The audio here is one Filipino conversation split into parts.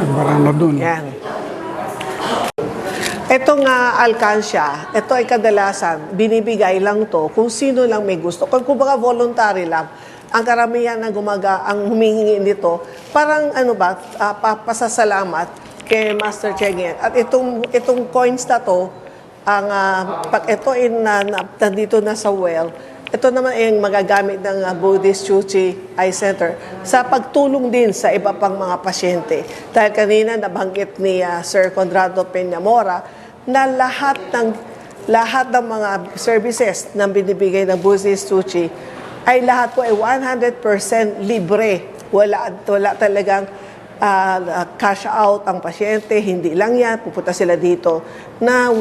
Barano dun. Yan. Itong alkansya, ito ay kadalasan, binibigay lang to kung sino lang may gusto. Kung kumbaga voluntary lang, ang karamihan na ang humingi nito, parang pasasalamat kay Master Cheng Yen. At itong coins na to, pag ito ay nandito na sa well, ito naman ay magagamit ng Buddhist Chuchi Eye Center sa pagtulong din sa iba pang mga pasyente. Dahil kanina nabanggit ni Sir Conrado Peñamora na lahat ng mga services na binibigay ng Buddhist Chuchi ay lahat po ay 100% libre. Wala talagang cash out ang pasyente, hindi lang yan, pupunta sila dito na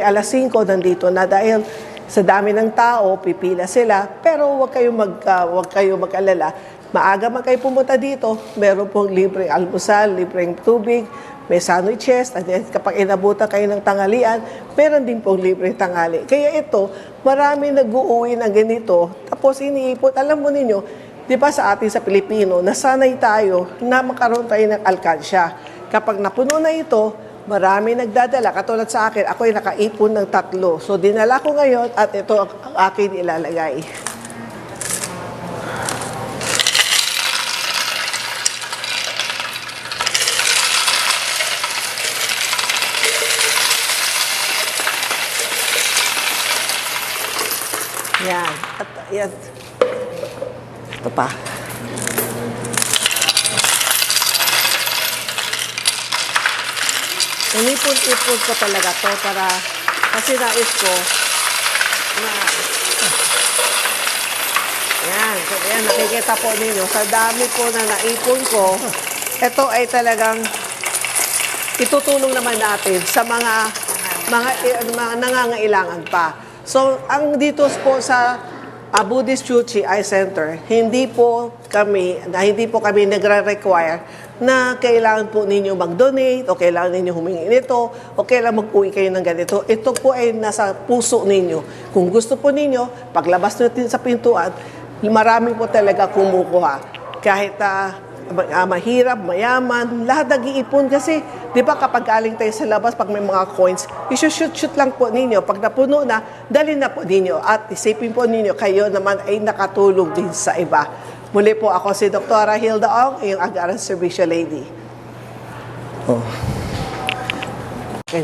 alas 5 nandito na dahil sa dami ng tao, pipila sila, pero huwag kayong mag-alala. Maaga man kayo pumunta dito, meron pong libreng almusal, libreng tubig, may sandwiches, at kapag inabutan kayo ng tanghalian, meron din pong libreng tanghali. Kaya ito, marami nag-uuwi ng ganito, tapos iniipon. Alam mo ninyo, di ba sa atin sa Pilipino, nasanay tayo na makaroon tayo ng alkansya. Kapag napuno na ito, marami nagdadala. Katulad sa akin, ako'y nakaipon ng 3. So, dinala ko ngayon at ito ang akin ilalagay. Yan. At yan. Ito pa. Inipon-ipon ko talaga to para kasi nais ko na yan, nakikita po ninyo sa dami po na naipon ko, ito ay talagang itutulong naman natin sa mga nangangailangan pa. So, ang dito po sa Buddhist Chuchi Eye Center, hindi po kami nagre-require na kailangan po ninyo mag-donate o kailangan ninyo humingi nito o kailangan mag-uwi kayo ng ganito. Ito po ay nasa puso ninyo. Kung gusto po ninyo, paglabas natin sa pintuan, marami po talaga kumukuha. Kahit mahirap, mayaman, lahat nag-iipon kasi, di ba kapag galing tayo sa labas, pag may mga coins, isushoot lang po ninyo. Pag napuno na, dalhin na po ninyo. At isipin po ninyo, kayo naman ay nakatulong din sa iba. Muli po ako si Dr. Hilda Ong, iyong Agaran Servisyo Lady. Okay.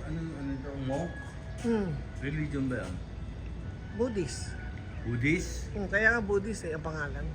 Ano ito? Monk? Religion ba yan? Buddhist. Buddhist? Kaya nga Buddhist ang pangalan.